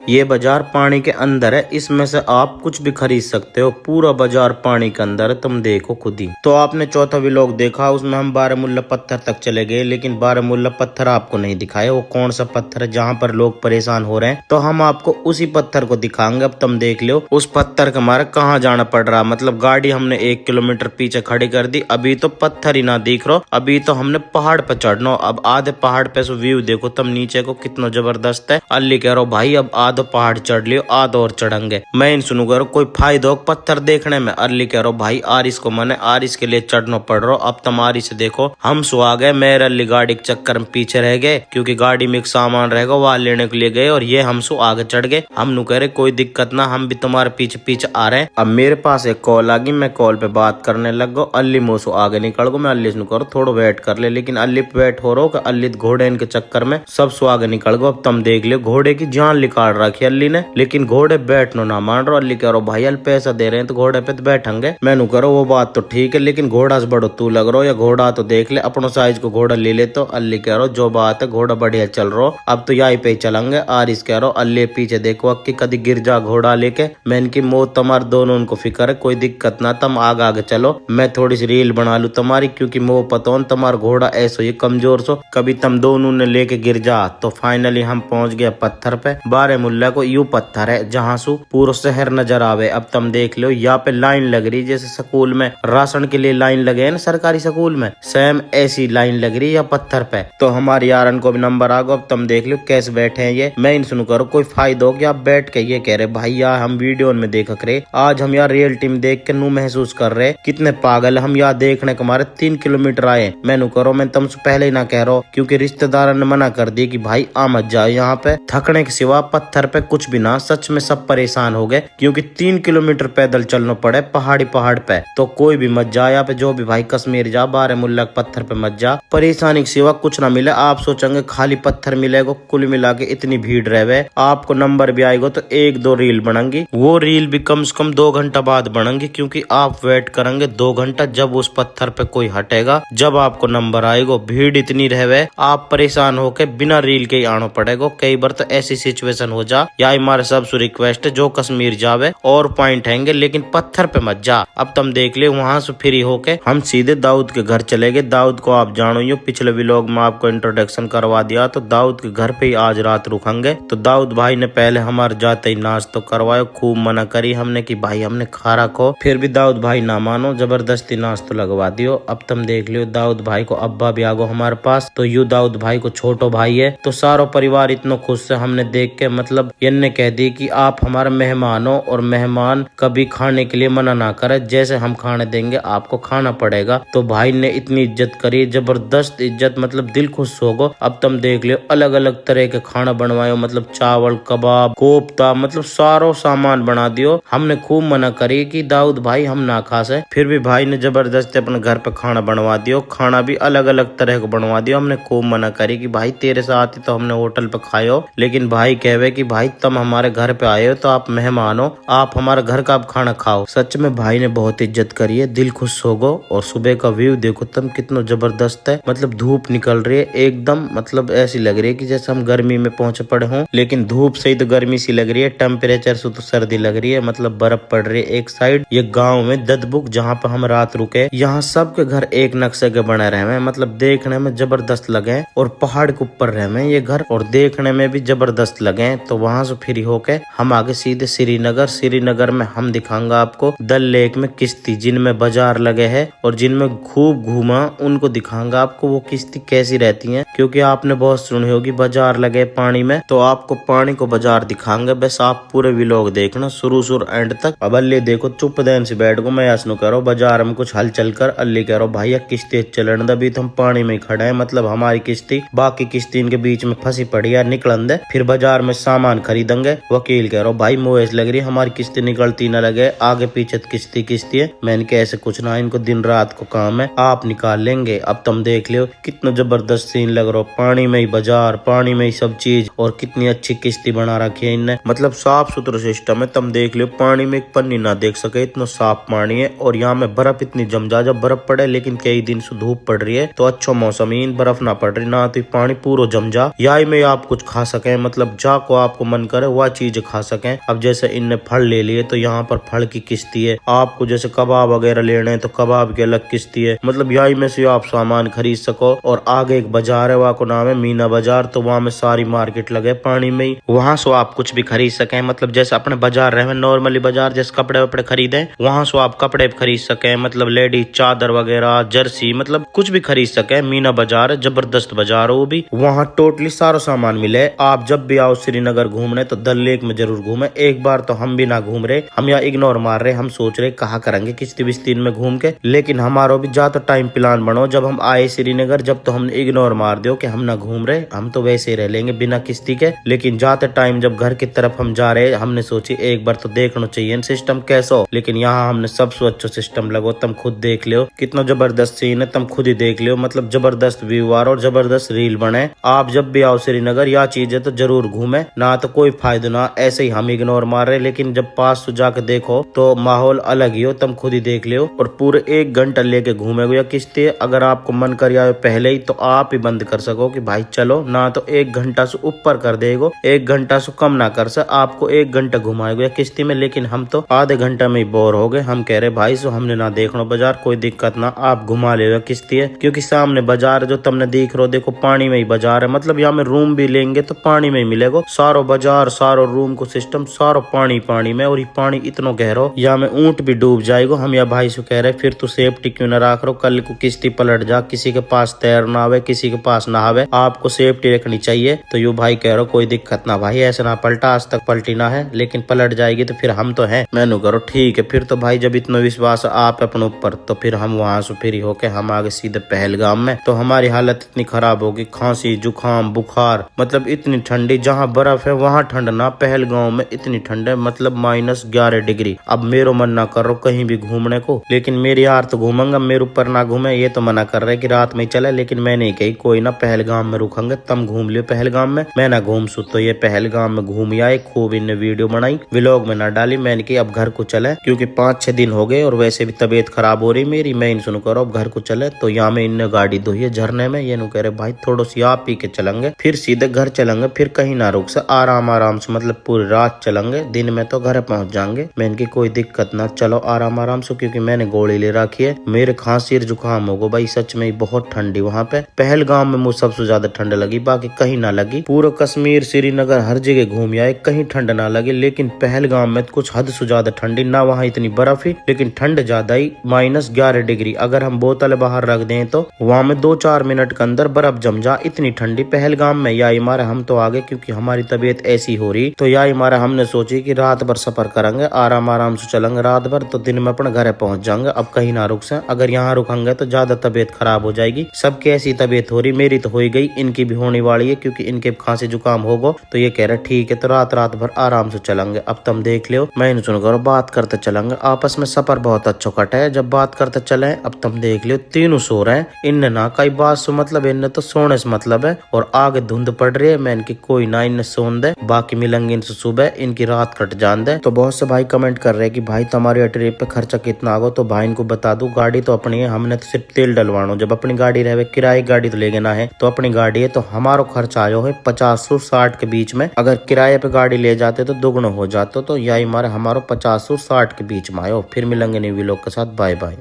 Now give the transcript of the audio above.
ये बाजार पानी के अंदर है, इसमें से आप कुछ भी खरीद सकते हो। पूरा बाजार पानी के अंदर है, तुम देखो खुद ही। तो आपने चौथा व्लॉग देखा, उसमें हम बारामूला पत्थर तक चले गए, लेकिन बारामूला पत्थर आपको नहीं दिखाया वो कौन सा पत्थर है जहाँ पर लोग परेशान हो रहे हैं। तो हम आपको उसी पत्थर को दिखाएंगे। अब तुम देख लो उस पत्थर के हमारे कहाँ जाना पड़ रहा। मतलब गाड़ी हमने 1 किलोमीटर पीछे खड़ी कर दी, अभी तो पत्थर ही ना दिख रहा, अभी तो हमने पहाड़ पे चढ़ना। अब आधे पहाड़ पे से व्यू देखो तुम नीचे को कितना जबरदस्त है। अल्ली कह रहा भाई अब आधो पहाड़ चढ़ लियो, आधो और चढ़ेंगे। मैं इन सुनू करो कोई फायदा पत्थर देखने में। अल्ली कह रहा भाई आरिस को मने आरिस के लिए चढ़ना पड़ रहा। अब तुम आरिस देखो हम सुहा गए, मेरे अल्ली गाड़ी के चक्कर में पीछे रह गए, क्योंकि गाड़ी में एक सामान रहेगा वहाँ लेने के लिए गए, और ये हम सु आगे चढ़ गए। हम नु कह रहे कोई दिक्कत ना, हम भी तुम्हारे पीछे पीछे आ रहे हैं। अब मेरे पास एक कॉल आ गई, मैं कॉल पे बात करने लग गो। अल्ली मोसो आगे निकल गो, मैं अल्ली से करो थोड़ा वेट कर ले, लेकिन अल्ली वेट हो रहा अल्ली घोड़े इनके चक्कर में सब सु आगे निकल गो। अब तुम देख लियो घोड़े की जान निकाल रखी अल्ली ने, लेकिन घोड़े बैठनो ना मान रहा। अल्ली कह रहा भाई अल पैसा दे रहे हैं तो घोड़े पे तो बैठेंगे। मैनू करो वो बात तो ठीक है, लेकिन घोड़ा से बड़ो तू लग रहा, या घोड़ा तो देख ले अपनो साइज को घोड़ा ले ले। तो अल्ली कह रहा जो बात है घोड़ा बढ़िया चल रहा, अब तो यही पे चलेंगे। आरिस कह रहा अल्ली पीछे देखो अक्की कदी गिर जा घोड़ा लेके। मैं इनकी मौत तुम्हारे दोनों उनको फिक्र है, कोई दिक्कत ना, तुम आगे आगे चलो, मैं थोड़ी सी रील बना लू तुम्हारी, क्योंकि मोह पता तुम्हारा घोड़ा ऐसो ही कमजोर सो, कभी तुम दोनों ने लेके गिर जा। तो फाइनली हम पहुंच गए पत्थर पे। बारामूला को यू पत्थर है जहाँ से पूरा शहर नजर आवे। अब तुम देख लो यहाँ पे लाइन लग रही, जैसे स्कूल में राशन के लिए लाइन लगे है ना सरकारी स्कूल में, सेम ऐसी लाइन लग रही है पत्थर पे। तो हमारे यारन को भी नंबर आ गो। अब तुम देख लो कैसे बैठे हैं ये। मैं इन सुनो करो कोई फायदा हो गया बैठ के ये कह रहे भाई यार हम वीडियो में देख रहे, आज हम यार रियल टीम देख के नू महसूस कर रहे कितने पागल हम यहाँ देखने के हमारे 3 किलोमीटर आए। मैनू करो मैं तुमसे पहले ही ना कह रहा हूँ, क्योंकि रिश्तेदार ने मना कर दिया कि भाई आ मत जाओ यहाँ पे, थकने के सिवा पत्थर पे कुछ भी ना। सच में सब परेशान हो गए, क्योंकि 3 किलोमीटर पैदल चलना पड़े पहाड़ पे। तो कोई भी मत जा यहाँ पे, जो भी भाई कश्मीर जा बारामूला पत्थर पे मत जा, परेशानी के सिवा कुछ ना मिले। आप सोचेंगे खाली पत्थर मिलेगा, कुल मिला के इतनी भीड़ रहे। आपको नंबर भी आएगा तो 1-2 रील बनेंगी, वो रील भी कम से कम 2 घंटा बाद बनेंगी, क्योंकि आप वेट करेंगे 2 घंटा, जब उस पत्थर पे कोई हटेगा जब आपको नंबर आएगा। भीड़ इतनी रहे आप परेशान होके बिना रील के ही आना पड़ेगा। कई बार तो ऐसी सिचुएशन हो जा, या हमारे सबसे रिक्वेस्ट है जो कश्मीर जावे और पॉइंट हैंगे, लेकिन पत्थर पे मत जा। अब तुम देख ले वहां से फ्री होके हम सीधे दाऊद के घर चले गए। दाऊद को आप जानो यो पिछले व्लॉग में आपको इंट्रोडक्शन करवा दिया, तो दाऊद के घर पे ही आज रात रुकेंगे। तो दाऊद भाई ने पहले हमारे जाते ही नाश्ता करवाया, खूब मना करी हमने कि भाई हमने खा रखो, फिर भी दाऊद भाई ना मानो, जबरदस्ती नाश्ता लगवा दियो। अब तुम देख लियो दाऊद भाई को अब्बा भी आगो हमारे पास, तो यू दाऊद भाई को छोटो भाई है। तो सारो परिवार इतना खुश से हमने देख के, मतलब इनने कह दी कि आप हमारे मेहमान हो, और मेहमान कभी खाने के लिए मना ना करे, जैसे हम खाने देंगे आपको खाना पड़ेगा। तो भाई ने इतनी इज्जत करी, जबरदस्त इज्जत, मतलब दिल खुश हो गो। अब तुम देख लियो अलग अलग तरह के खाना बनवायो, मतलब चावल कबाब कोफ्ता, मतलब सारो सामान बना दियो। हमने खूब मना करी कि दाऊद भाई हम ना खा से, फिर भी भाई ने जबरदस्ती अपने घर पे खाना बनवा दियो। खाना भी अलग अलग तरह का बनवा दियो। हमने खूब मना करी कि भाई तेरे साथ ही तो हमने होटल पे खायो, लेकिन भाई कहवे कि भाई तुम हमारे घर पे आए हो तो आप मेहमान हो, आप हमारे घर का आप खाना खाओ। सच में भाई ने बहुत इज्जत करी है, दिल खुश हो गो। और सुबह का व्यू देखो तुम कितना जबरदस्त है, मतलब धूप निकल रही है एकदम, मतलब ऐसी लग रही है कि जैसे हम गर्मी में पहुंचे पड़े हों, लेकिन धूप से ही तो गर्मी सी लग रही है, टेम्परेचर से तो सर्दी लग रही है, मतलब बर्फ पड़ रही है एक साइड। ये गाँव में ददबुक जहाँ पे हम रात रुके, यहाँ सबके घर एक नक्शे के बने रहे हैं, मतलब देखने में जबरदस्त लगे, और पहाड़ के ऊपर रहे ये घर, और देखने में भी जबरदस्त लगे। तो वहां से फ्री होके हम आगे सीधे श्रीनगर में हम दिखाऊंगा आपको डल लेक में किश्ती, जिनमें बाजार लगे हैं और जिनमें खूब घूमा, उनको दिखाऊंगा आपको वो किश्ती कैसी रहती है, क्योंकि आपने बहुत सुनी होगी बाजार लगे पानी में, तो आपको पानी को बाजार दिखाएंगे। बस आप पूरे व्लॉग देखना शुरू एंड तक। अब अल्ली देखो चुप देन से बैठ गो, मैं ऐसा करो बाजार में कुछ हलचल कर। अल्ली कह रहा भैया किश्ती चलन दे, अभी तो हम पानी में खड़े हैं, मतलब हमारी किश्ती बाकी किश्ती इनके बीच में फंसी पड़ी है, निकलन दे, फिर बाजार में सामान खरीदेंगे। वकील कह रहा भाई मुझे लग रही हमारी किश्ती निकलती न लगे, आगे पीछे किश्ती है। मैंने कहा ऐसे कुछ ना, इनको दिन रात को काम है, आप निकाल लेंगे। अब तुम देख लियो कितना जबरदस्त सीन लग रहा, पानी में ही बाजार, पानी में ही सब चीज, और कितनी अच्छी किश्ती बना रखी है इनने। मतलब साफ सुथरा सिस्टम है। तुम देख लो, पानी में एक पन्नी ना देख सके, इतना साफ पानी है। और यहाँ में बर्फ इतनी जम जा, जब बर्फ पड़े, लेकिन कई दिन से धूप पड़ रही है तो अच्छा मौसम ही, बर्फ ना पड़ रही ना, तो पानी पूरा जम जा। यही में आप कुछ खा सके, मतलब जा को आपको मन करे वह चीज खा सके। अब जैसे इनने फल ले लिए तो यहाँ पर फल की किश्ती है। आपको जैसे कबाब वगैरह लेने हैं तो कबाब की अलग किश्ती है। मतलब यही में से आप सामान खरीद सको। और आगे एक बाजार है, वहाँ को नाम है मीना बाजार, तो वहाँ में सारी मार्केट लगे पानी में ही, वहाँ से आप कुछ भी खरीद सके। मतलब जैसे अपने बाजार रहे नॉर्मली बाजार, जैसे कपड़े वपड़े खरीदे, वहाँ से आप कपड़े खरीद सके। मतलब लेडीज चादर वगैरह, जर्सी, मतलब कुछ भी खरीद सके। मीना बाजार है, जबरदस्त बाजार है वो भी। वहाँ टोटली सारा सामान मिले। आप जब भी आओ श्रीनगर घूमने तो डल लेक में जरूर घूमे। एक बार तो हम भी ना घूम रहे, हम यहाँ इग्नोर मार रहे, हम सोच रहे कहा करेंगे किश्ती बिस्ती में घूम के, लेकिन हमारा भी ज्यादा टाइम प्लान बनो। जब हम आए श्रीनगर, जब तो हमने इग्नोर मार दियो कि हम ना घूम रहे, हम तो वैसे ही रह लेंगे बिना किश्ती के। लेकिन जाते टाइम जब घर की तरफ हम जा रहे, हमने सोची एक बार तो देखना चाहिए सिस्टम कैसा हो। लेकिन यहाँ हमने सबसे अच्छा सिस्टम लगो, तुम खुद देख लियो कितना जबरदस्त सीन है, तुम खुद ही देख लियो। मतलब जबरदस्त व्यू आ रहा और जबरदस्त रील बने। आप जब भी आओ श्रीनगर यह चीज है तो जरूर घूमे, ना तो कोई फायदा ना, ऐसे ही हम इग्नोर मार रहे। लेकिन जब पास तो जाकर देखो तो माहौल अलग ही हो, तुम खुद ही देख लियो। और पूरे 1 घंटा लेके घूमेगे या किश्ती। अगर आपको मन कर आए पहले ही तो आप ही बंद कर सको कि भाई चलो, ना तो 1 घंटा से ऊपर कर देगो, 1 घंटा से कम ना कर से, आपको 1 घंटा घुमाएगा या किश्ती में। लेकिन हम तो आधे घंटा में ही बोर हो गए। हम कह रहे भाई सो हमने ना देखना बाजार, कोई दिक्कत ना, आप घुमा ले किश्ती है, क्योंकि सामने बाजार जो तुमने देख रहे हो, देखो पानी में ही बाजार है। मतलब यहाँ में रूम भी लेंगे तो पानी में ही मिलेगा, सारो बाजार सारो रूम को सिस्टम सारो पानी पानी में। और ये पानी इतना गहरा, यहाँ में ऊंट भी डूब जाएगा। हम या भाई से कह रहे फिर तो सेफ्टी क्यों ना रख रहो, कल को किश्ती पलट जा, किसी के पास तैरना आवे, किसी के पास ना आवे, आपको सेफ्टी रखनी चाहिए। तो यू भाई कह रहा कोई दिक्कत ना भाई, ऐसे ना पलटा, आज तक पलटी ना है, लेकिन पलट जाएगी तो फिर हम तो हैं। मैंने करो ठीक है फिर तो भाई, जब इतना विश्वास आप अपने ऊपर, तो फिर हम वहां से फ्री होके हम आगे सीधे पहलगाम में। तो हमारी हालत इतनी खराब होगी, खांसी जुकाम बुखार, मतलब इतनी ठंडी, जहाँ बर्फ है वहाँ ठंड ना, पहलगाम में इतनी ठंड है, मतलब -11 डिग्री। अब मेरो मन ना कर रहा कहीं भी घूमने को, लेकिन मेरी यार तो घूमूंगा, मेरे ऊपर ना घूमे। ये तो मना कर रहे कि रात में चले, लेकिन मैं नहीं कही कोई ना, पहलगाम में रुकेंगे, तुम घूम लियो पहलगाम में, मैं ना घूम सू। तो ये पहलगाम में घूम आए खूब, इनने वीडियो बनाई, व्लॉग में ना डाली। मैंने की अब घर को चले, क्योंकि 5-6 दिन हो गए और वैसे भी तबीयत खराब हो रही मेरी। मैं इन सुनो करो अब घर को चले। तो यहाँ में इनने गाड़ी धोई है झरने में, ये नु कह रहे भाई थोड़ा सी आप पी के चलेंगे, फिर सीधे घर चलेंगे, फिर कहीं ना रुक से, आराम आराम से, मतलब पूरी रात चलेंगे, दिन में तो घर पहुंच जाएंगे। मैंने की कोई दिक्कत ना, चलो आराम आराम से, क्योंकि मैंने गोली ले रखी है, मेरे खांसी जुकाम होगा भाई, सच में बहुत ठंडी वहाँ पे। पहलगाम में मुझे सबसे ज्यादा ठंड लगी, बाकी कहीं ना लगी। पूरा कश्मीर श्रीनगर हर जगह घूम आए, कहीं ठंड ना लगी, लेकिन पहलगाम में कुछ हद से ज्यादा ठंडी ना, वहाँ इतनी बर्फ ही, लेकिन ठंड ज्यादा ही, -11 डिग्री। अगर हम बोतल बाहर रख दें तो वहाँ में 2-4 मिनट के अंदर बर्फ जम जा, इतनी ठंडी पहलगाम में। या मारा हम तो आगे, क्योंकि हमारी तबीयत ऐसी हो रही, तो या मारा हमने सोची कि रात भर सफर करेंगे, आराम आराम से चलेंगे रात भर, तो दिन में अपने घर पहुंच जाएंगे। अब कहीं ना रुक से, अगर यहाँ रुकेंगे तो ज्यादा तबीयत खराब हो जाएगी। सबकी ऐसी तबीयत हो रही, मेरी तो हो ही गई, इनकी भी होने वाली है, क्योंकि इनके खांसी जुकाम होगा। तो ये कह रहे ठीक है, तो रात भर आराम से चलेंगे। अब तुम देख लियो, मैं इन सुन करो बात करते चलेंगे, आपस में सफर बहुत अच्छा कटा है जब बात करते चले। अब तुम देख लियो तीनों सो रहे हैं, इनने ना कई बात से मतलब, इनने तो सोने से मतलब है, और आगे धुंध पड़ रही है। मैं इनकी कोई ना, इनने सोन दे, बाकी मिलेंगे इनसे सुबह, इनकी रात कट जान दे। तो बहुत से भाई कमेंट कर रहे हैं कि भाई तुम्हारी ट्रिप पे खर्चा कितना आगो, तो भाई इनको बता दूं गाड़ी तो अपनी है, हमने तो सिर्फ तेल डलवाना। जब अपनी गाड़ी रहे, किराए गाड़ी तो लेके ना है, तो अपनी गाड़ी है, तो हमारा खर्चा आयो है 50 से 60 के बीच में। अगर किराए पे गाड़ी ले जाते तो दोगुना हो जाते, तो यही हमारा 50 से 60 के बीच में आयो। फिर मिलेंगे न्यू व्लॉग के साथ, बाय बाय।